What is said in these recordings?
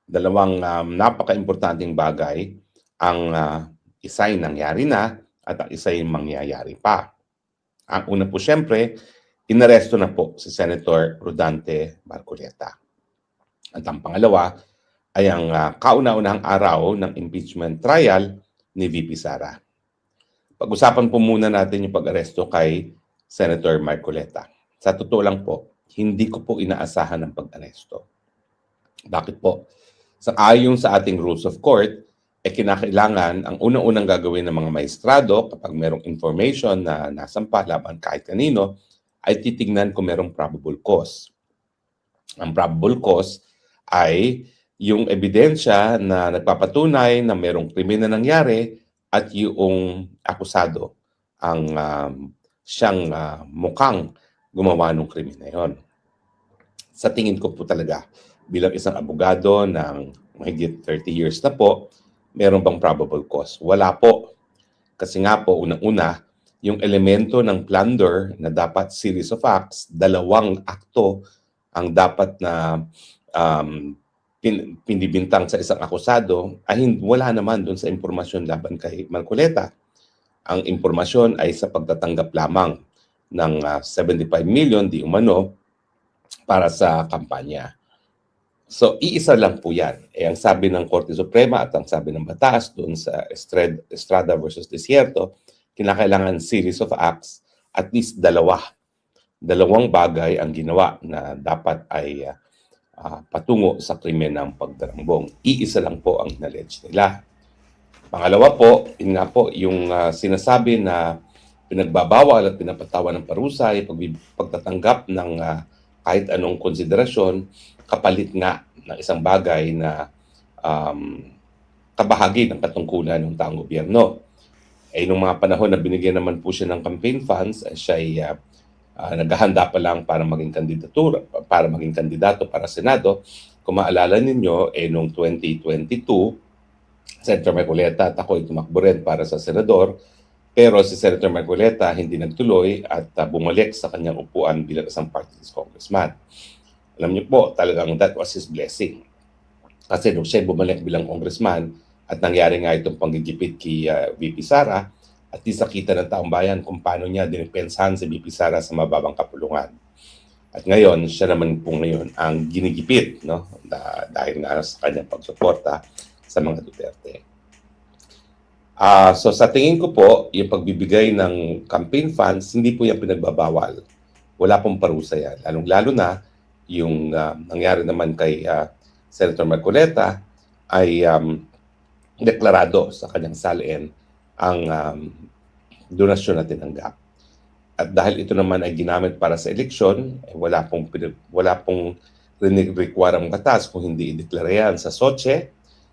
dalawang napaka-importanting bagay ang isa'y nangyari na at ang isa'y mangyayari pa. Ang una po siyempre, inaresto na po si Senator Rodante Marcoleta. At ang pangalawa ay ang kauna-unahang araw ng impeachment trial ni VP Sara. Pag-usapan po muna natin yung pag-aresto kay Senator Marcoleta. Sa totoo lang po, hindi ko po inaasahan ang pag-aresto. Bakit po? Ayon sa ating rules of court, kinakailangan ang unang-unang gagawin ng mga maestrado kapag merong information na nasampa laban kahit kanino, ay titignan kung merong probable cause. Ang probable cause ay yung ebidensya na nagpapatunay na merong krimen na nangyari at yung akusado ang siyang mukhang gumawa ng krimen na yon. Sa tingin ko po talaga, bilang isang abogado ng mahigit 30 years na po, meron bang probable cause? Wala po. Kasi nga po, unang-una, yung elemento ng plunder na dapat series of acts, dalawang akto ang dapat na pinibintang sa isang akusado, ay wala naman doon sa impormasyon laban kay Marcoleta. Ang impormasyon ay sa pagtatanggap lamang ng 75 million di umano para sa kampanya. So, iisa lang po yan. Ang sabi ng Korte Suprema at ang sabi ng batas doon sa Estrada versus Desierto, kinakailangan series of acts, at least dalawang bagay ang ginawa na dapat ay patungo sa krimen ng pagdarambong. Iisa lang po ang knowledge nila. Pangalawa po, yun nga po, yung sinasabi na pinagbabawal at pinapatawan ng parusa ay pagtatanggap ng kahit anong konsiderasyon kapalit nga ng isang bagay na kabahagi ng katungkulan ng taong gobyerno. Nung mga panahon na binigyan naman po siya ng campaign funds, siya ay naghahanda pa lang para maging kandidato para Senado. Kung maalala ninyo, noong 2022, Senator Marcoleta at ako ay tumakbo rin para sa senador. Pero si Senator Marcoleta hindi nagtuloy at bumalik sa kanyang upuan bilang isang party list congressman. Alam niyo po, talagang that was his blessing. Kasi nung siya bumalik bilang congressman at nangyari nga itong panggigipit kay VP Sara, at least nakita ng taong bayan kung paano niya dinipensahan si VP Sara sa mababang kapulungan. At ngayon, siya naman po ngayon ang ginigipit, no? Dahil nga sa kanyang pagsuporta sa mga Duterte. So sa tingin ko po, yung pagbibigay ng campaign funds, hindi po yan pinagbabawal. Wala pong parusa yan. Lalong-lalo na yung nangyari naman kay Senator Marcoleta ay deklarado sa kanyang salin ang donasyon na tinanggap. At dahil ito naman ay ginamit para sa eleksyon, wala pong require ang batas kung hindi ideklara yan sa SOCHE,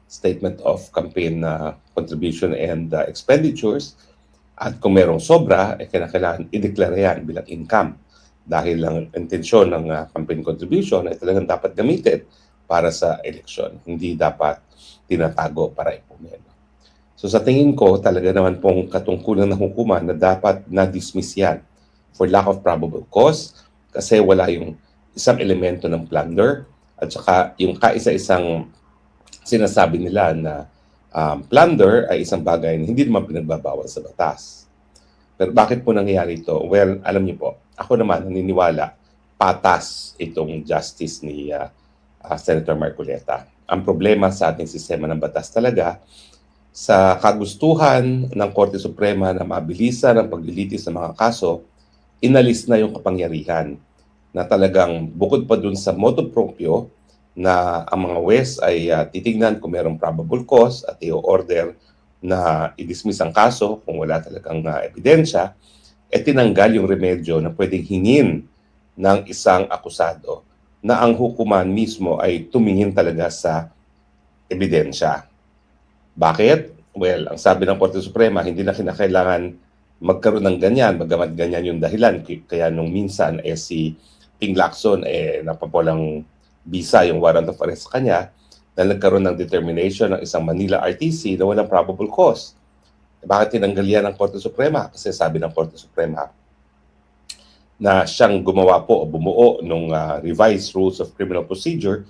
Statement of Campaign Contribution and Expenditures. At kung merong sobra, kailangan ideklara yan bilang income. Dahil ang intensyon ng campaign contribution ay talagang dapat gamitin para sa eleksyon. Hindi dapat tinatago para ipunin. So sa tingin ko, talaga naman pong katungkulan ng hukuman na dapat na-dismiss yan for lack of probable cause kasi wala yung isang elemento ng plunder at saka yung kaisa-isang sinasabi nila na plunder ay isang bagay na hindi naman pinagbabawal sa batas. Pero bakit po nangyayari ito? Well, alam niyo po, ako naman naniniwala patas itong justice ni Senator Marcoleta. Ang problema sa ating sistema ng batas talaga, sa kagustuhan ng Korte Suprema na mabilisan ang paglilitis ng mga kaso, inalis na yung kapangyarihan na talagang bukod pa dun sa motu proprio na ang mga West ay titignan kung mayroong probable cause at i-order na i-dismiss ang kaso kung wala talagang ebidensya, tinanggal yung remedyo na pwedeng hingin ng isang akusado na ang hukuman mismo ay tumingin talaga sa ebidensya. Bakit? Well, ang sabi ng Korte Suprema, hindi na kinakailangan magkaroon ng ganyan, bagamat ganyan yung dahilan. Kaya nung minsan si Ping Lacson napapalang bisa yung warrant of arrest sa kanya na nagkaroon ng determination ng isang Manila RTC na walang probable cause. Bakit tinanggal yan ng Korte Suprema? Kasi sabi ng Korte Suprema na siyang gumawa po o bumuo ng revised rules of criminal procedure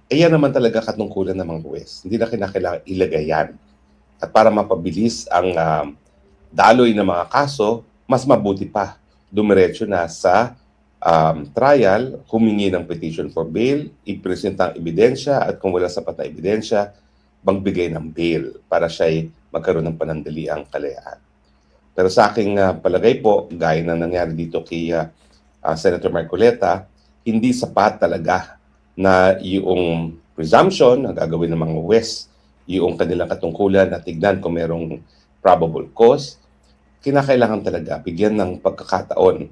yan naman talaga katungkulan ng mga huwes. Hindi na kinakailangan ilagay yan. At para mapabilis ang daloy ng mga kaso, mas mabuti pa. Dumiretso na sa trial, humingi ng petition for bail, ipresenta ang ebidensya at kung wala sapat na ebidensya, magbigay ng bail para siya'y magkaroon ng panandaliang kalayaan. Pero sa aking palagay po, gaya na nangyari dito kay Senator Marcoleta, hindi sapat talaga na yung presumption na gagawin ng mga huwes, yung kanilang katungkulan na tignan kung merong probable cause, kinakailangan talaga bigyan ng pagkakataon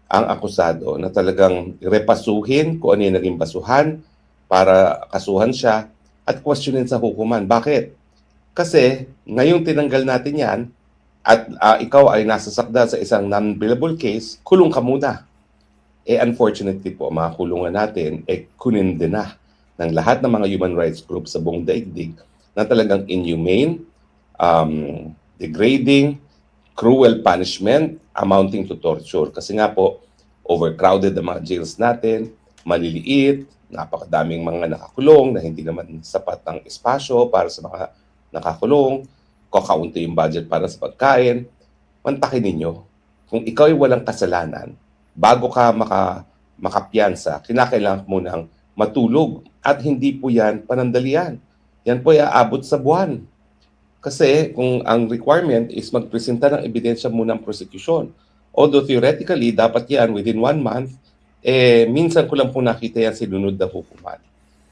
ang akusado na talagang repasuhin kung ano yung naging basuhan para kasuhan siya at questionin sa hukuman. Bakit? Kasi ngayong tinanggal natin yan at ikaw ay nasasakda sa isang non-billable case, kulong ka muna. Unfortunately po, mga kulungan natin, kunindi na ng lahat ng mga human rights groups sa buong daigdig na talagang inhumane, degrading, cruel punishment amounting to torture. Kasi nga po, overcrowded ang mga jails natin, maliliit, napakadaming mga nakakulong na hindi naman sapat ang espasyo para sa mga nakakulong, kakaunti yung budget para sa pagkain. Mantakin ninyo, kung ikaw ay walang kasalanan, bago ka makapiyansa, kinakailangan mo nang matulog. At hindi po yan panandalian. Yan po ay aabot sa buwan. Kasi kung ang requirement is magpresenta ng ebidensya muna ng prosecution. Although theoretically, dapat yan within 1 month, minsan ko lang po nakita yan sinunod na hukuman.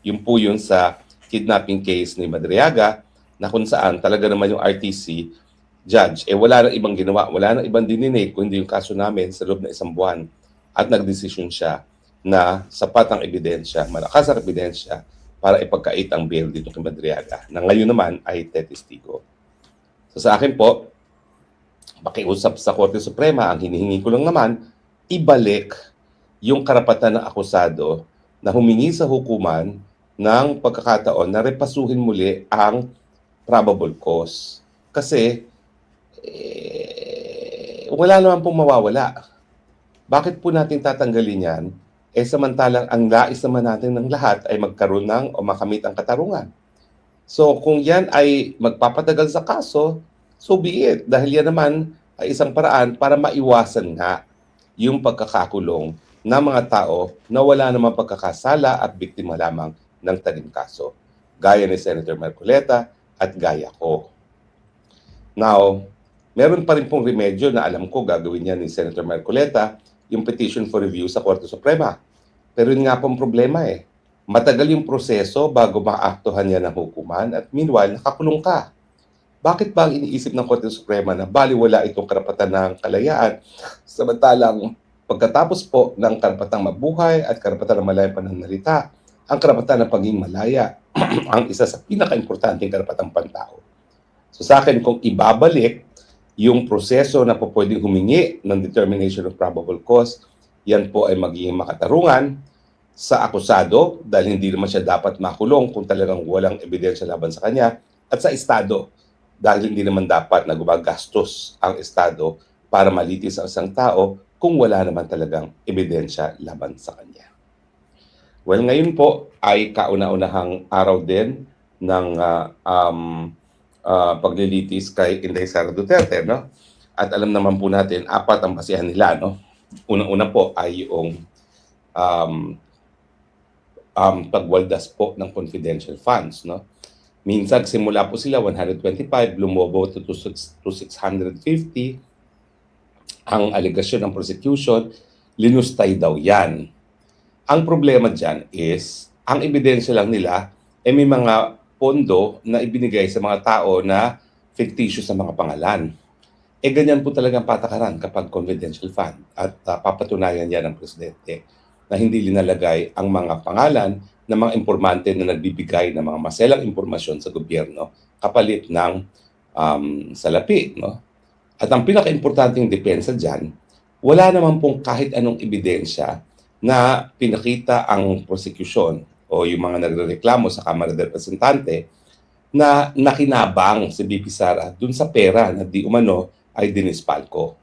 Yun po yun sa kidnapping case ni Madriaga, na kung saan talaga naman yung RTC judge, wala nang ibang ginawa, wala nang ibang dininate kundi yung kaso namin sa loob ng 1 buwan at nagdesisyon siya na sapat ang ebidensya, malakas ang ebidensya para ipagkait ang bail dito kay Madriaga na ngayon naman ay tetestigo. So sa akin po, pakiusap sa Korte Suprema, ang hinihingi ko lang naman, ibalik yung karapatan ng akusado na humingi sa hukuman ng pagkakataon na repasuhin muli ang probable cause. Kasi wala naman pong mawawala. Bakit po natin tatanggalin yan? Samantalang ang nais naman natin ng lahat ay magkaroon ng o makamit ang katarungan. So kung yan ay magpapatagal sa kaso, so be it. Dahil yan naman ay isang paraan para maiwasan nga yung pagkakakulong ng mga tao na wala namang pagkakasala at biktima lamang ng tanim kaso. Gaya ni Senator Marcoleta at gaya ko. Now, meron pa rin pong remedyo na alam ko gagawin niya ni Senator Marcoleta, yung petition for review sa Korte Suprema. Pero yun nga pong problema matagal yung proseso bago maaktuhan niya ng hukuman at meanwhile, nakakulong ka. Bakit ba ang iniisip ng Korte Suprema na baliwala itong karapatan ng kalayaan samantalang pagkatapos po ng karapatang mabuhay at karapatan ng malayang pananalita, ang karapatan ng pagiging malaya ang isa sa pinaka-importanteng karapatang pantao. So sa akin, kung ibabalik yung proseso na po pwedeng humingi ng determination of probable cause, yan po ay magiging makatarungan sa akusado dahil hindi naman siya dapat makulong kung talagang walang ebidensya laban sa kanya, at sa Estado dahil hindi naman dapat na gumagastos ang Estado para malitis ang isang tao kung wala naman talagang ebidensya laban sa kanya. Well, ngayon po ay kauna-unahang araw din ng paglilitis kay Inday Sara Duterte, no? At alam naman po natin, 4 ang basihan nila, no? Unang-una po ay yung pagwaldas po ng confidential funds, no? Minsan simula po sila 125, lumobo to 650. Ang alegasyon ng prosecution, linustay daw yan. Ang problema dyan is, ang ebidensya lang nila may mga pondo na ibinigay sa mga tao na fictitious sa mga pangalan. Ganyan po talagang patakaran kapag confidential fund at papatunayan yan ng presidente na hindi linalagay ang mga pangalan ng mga impormante na nagbibigay ng mga maselang impormasyon sa gobyerno kapalit ng salapi. No? At ang pinaka-importanting depensa dyan, wala naman pong kahit anong ebidensya na pinakita ang prosecution o yung mga nagrereklamo sa Kamara de Representante na nakinabang si BP Sara dun sa pera na di umano ay dinispalko.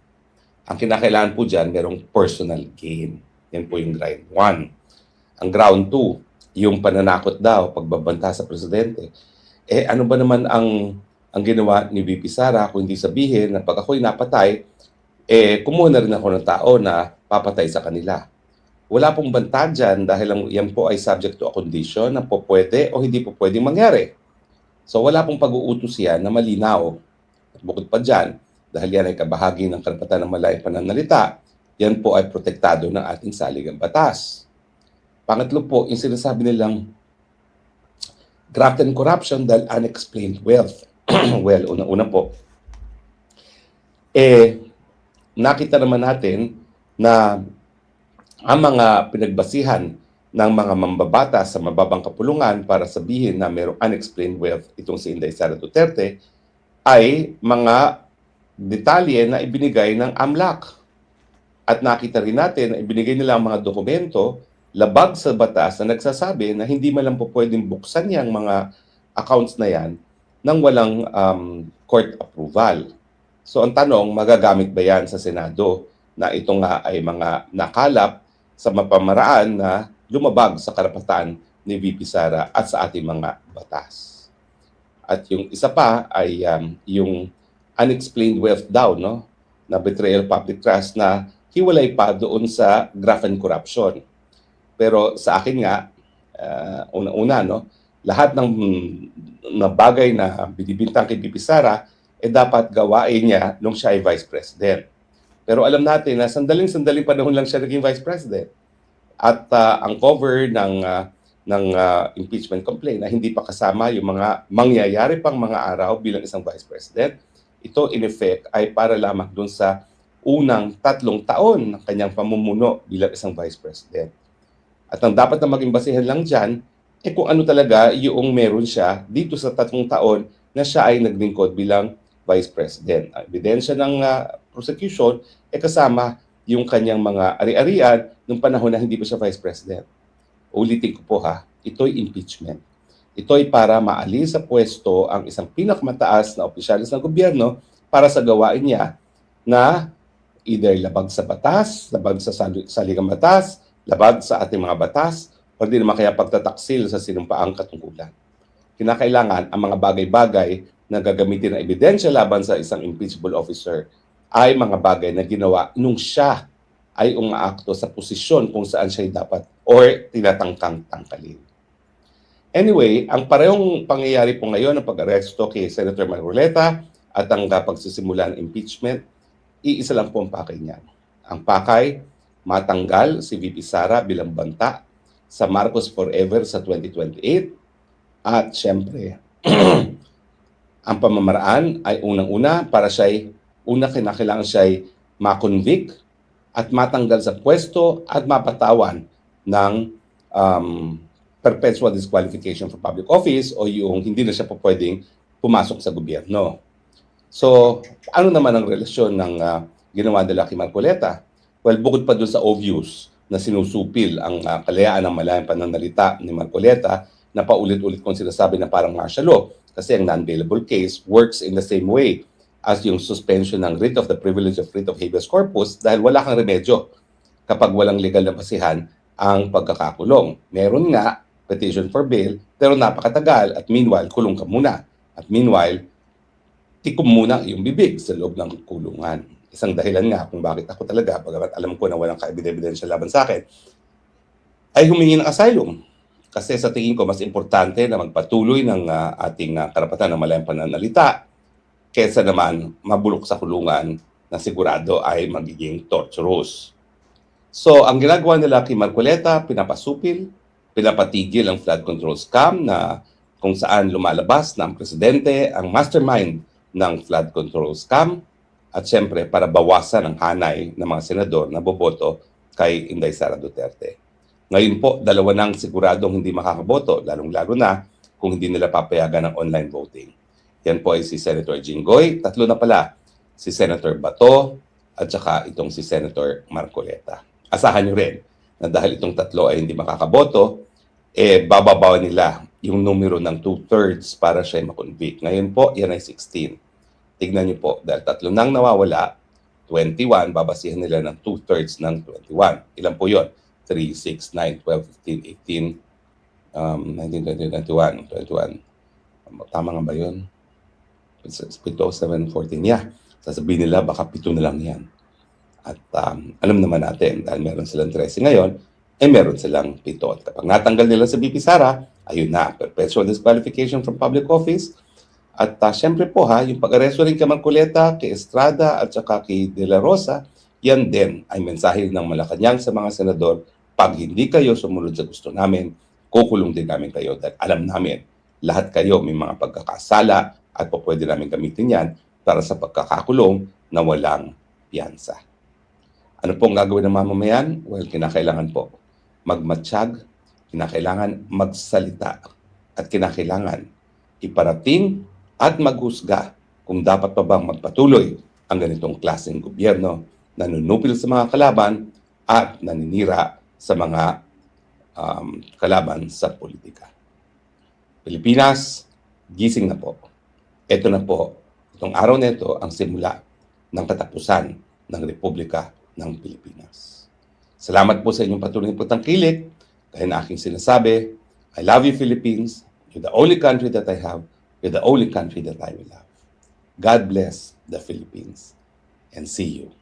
Ang kinakailangan po dyan, merong personal gain. Yan po yung ground 1. Ang ground 2, yung pananakot daw, pagbabanta sa presidente. Eh ano ba naman ang ginawa ni VP Sara kung hindi sabihin na pag ako'y napatay, eh kumuha na rin ako ng tao na papatay sa kanila. Wala pong banta dyan dahil yan po ay subject to a condition na po pwede o hindi po pwedeng mangyari. So wala pong pag-uutos yan na malinaw. At bukod pa dyan, dahil yan ay kabahagi ng karapatan ng malayang pananalita, yan po ay protektado ng ating saligang batas. Pangatlo po, yung sinasabi nilang graft and corruption dahil unexplained wealth. Well, una-una po, nakita naman natin na ang mga pinagbasihan ng mga mambabata sa mababang kapulungan para sabihin na mayroong unexplained wealth itong si Inday Sara Duterte ay mga detalye na ibinigay ng AMLAC. At nakita rin natin na ibinigay nila ang mga dokumento labag sa batas na nagsasabi na hindi man lang po pwedeng buksan yung mga accounts na yan nang walang court approval. So ang tanong, magagamit ba yan sa Senado na ito nga ay mga nakalap sa mapamaraan na lumabag sa karapatan ni VP Sara at sa ating mga batas. At yung isa pa ay yung unexplained wealth daw, no? Na betrayal of public trust na hiwalay pa doon sa graft and corruption. Pero sa akin nga, una-una, no? Lahat ng bagay na binibintang kay VP Sara, dapat gawain niya nung siya ay Vice President. Pero alam natin na sandaling-sandaling panahon lang siya naging Vice President. At ang cover ng impeachment complaint na hindi pa kasama yung mga mangyayari pang mga araw bilang isang Vice President, ito in effect ay para lamang dun sa unang 3 taon ng kanyang pamumuno bilang isang Vice President. At ang dapat na maging basihan lang dyan, kung ano talaga yung meron siya dito sa 3 taon na siya ay naglingkod bilang Vice President. Ang ebidensya ng prosecution kasama yung kanyang mga ari-arian nung panahon na hindi pa siya Vice President. Ulitin ko po ito'y impeachment. Ito'y para maalis sa pwesto ang isang pinakamataas na opisyalis ng gobyerno para sa gawain niya na either labag sa batas, labag sa saligang batas, labag sa ating mga batas, o di naman kaya pagtataksil sa sinumpaang katungkulan. Kinakailangan ang mga bagay-bagay na gagamitin ng ebidensya laban sa isang impeachable officer ay mga bagay na ginawa nung siya ay umaakto sa posisyon kung saan siya dapat or tinatangkang tangkalin. Anyway, ang parehong pangyayari po ngayon ng pag-aresto kay Senator Marcoleta at ang pagsisimula ng impeachment, iisa lang po ang pakay niyan. Ang pakay, matanggal si VP Sara bilang banta sa Marcos Forever sa 2028 at syempre, ang pamamaraan ay unang-una para siya'y kinakailangan siya'y makonvict at matanggal sa pwesto at mapatawan ng perpetual disqualification for public office o yung hindi na siya po pwedeng pumasok sa gobyerno. So, ano naman ang relasyon ng ginawa nila kay Marcoleta? Well, bukod pa doon sa obvious na sinusupil ang kalayaan ng malayang pananalita ni Marcoleta na paulit-ulit kong sinasabi na parang martial law kasi ang non-bailable case works in the same way as yung suspension ng writ of the privilege of writ of habeas corpus dahil wala kang remedyo kapag walang legal na basihan ang pagkakakulong. Meron nga petition for bail pero napakatagal at meanwhile kulong ka muna. At meanwhile, tikom muna yung bibig sa loob ng kulungan. Isang dahilan nga kung bakit ako talaga, bagamat alam ko na walang ka-ebidensya laban sa akin, ay humingi ng asylum. Kasi sa tingin ko, mas importante na magpatuloy ng ating karapatan ng malayang pananalita kesa naman mabulok sa kulungan na sigurado ay magiging torturous. So, ang ginagawa nila kay Marcoleta, pinapasupil, pinapatigil ang flood control scam na kung saan lumalabas na ang presidente, ang mastermind ng flood control scam, at syempre para bawasan ang hanay ng mga senador na boboto kay Inday Sara Duterte. Ngayon po, 2 nang siguradong hindi makakaboto, lalong-lalo na kung hindi nila papayagan ng online voting. Yan po ay si Senator Jinggoy, 3 na pala, si Senator Bato, at saka itong si Senator Marcoleta. Asahan nyo rin na dahil itong 3 ay hindi makakaboto, bababawan nila yung numero ng 2/3 para siya makonvict. Ngayon po, yan ay 16. Tignan niyo po, dahil 3 nang nawawala, 21, babasihan nila ng 2/3 ng 21. Ilan po yun? 3, 6, 9, 12, 15, 18, 19, 20, 21. Tama nga ba yun? 7, 14. Yeah. Sasabihin nila baka 7 na lang yan. At alam naman natin, dahil meron silang 13 ngayon, meron silang 7. At kapag natanggal nila sa BP Sara, ayun na, perpetual disqualification from public office. At syempre po yung pag-aresto rin kay Marcoleta, kay Estrada, at saka kay De La Rosa, yan din ay mensahe ng Malacanang sa mga senador, pag hindi kayo sumunod sa gusto namin, kukulong din namin kayo dahil alam namin, lahat kayo may mga pagkakasala at po pwede namin gamitin yan para sa pagkakakulong na walang piyansa. Ano pong gagawin ng mamamayan? Well, kinakailangan po magmatsyag, kinakailangan magsalita, at kinakailangan iparating at maghusga kung dapat pa bang magpatuloy ang ganitong klaseng gobyerno na nanunupil sa mga kalaban at naninira sa mga kalaban sa politika. Pilipinas, gising na po. Ito na po, itong araw na ito ang simula ng katapusan ng Republika ng Pilipinas. Salamat po sa inyong patuloy na pagtangkilik. Kaya na aking sinasabi, I love you, Philippines. You're the only country that I have. You're the only country that I will have. God bless the Philippines. And see you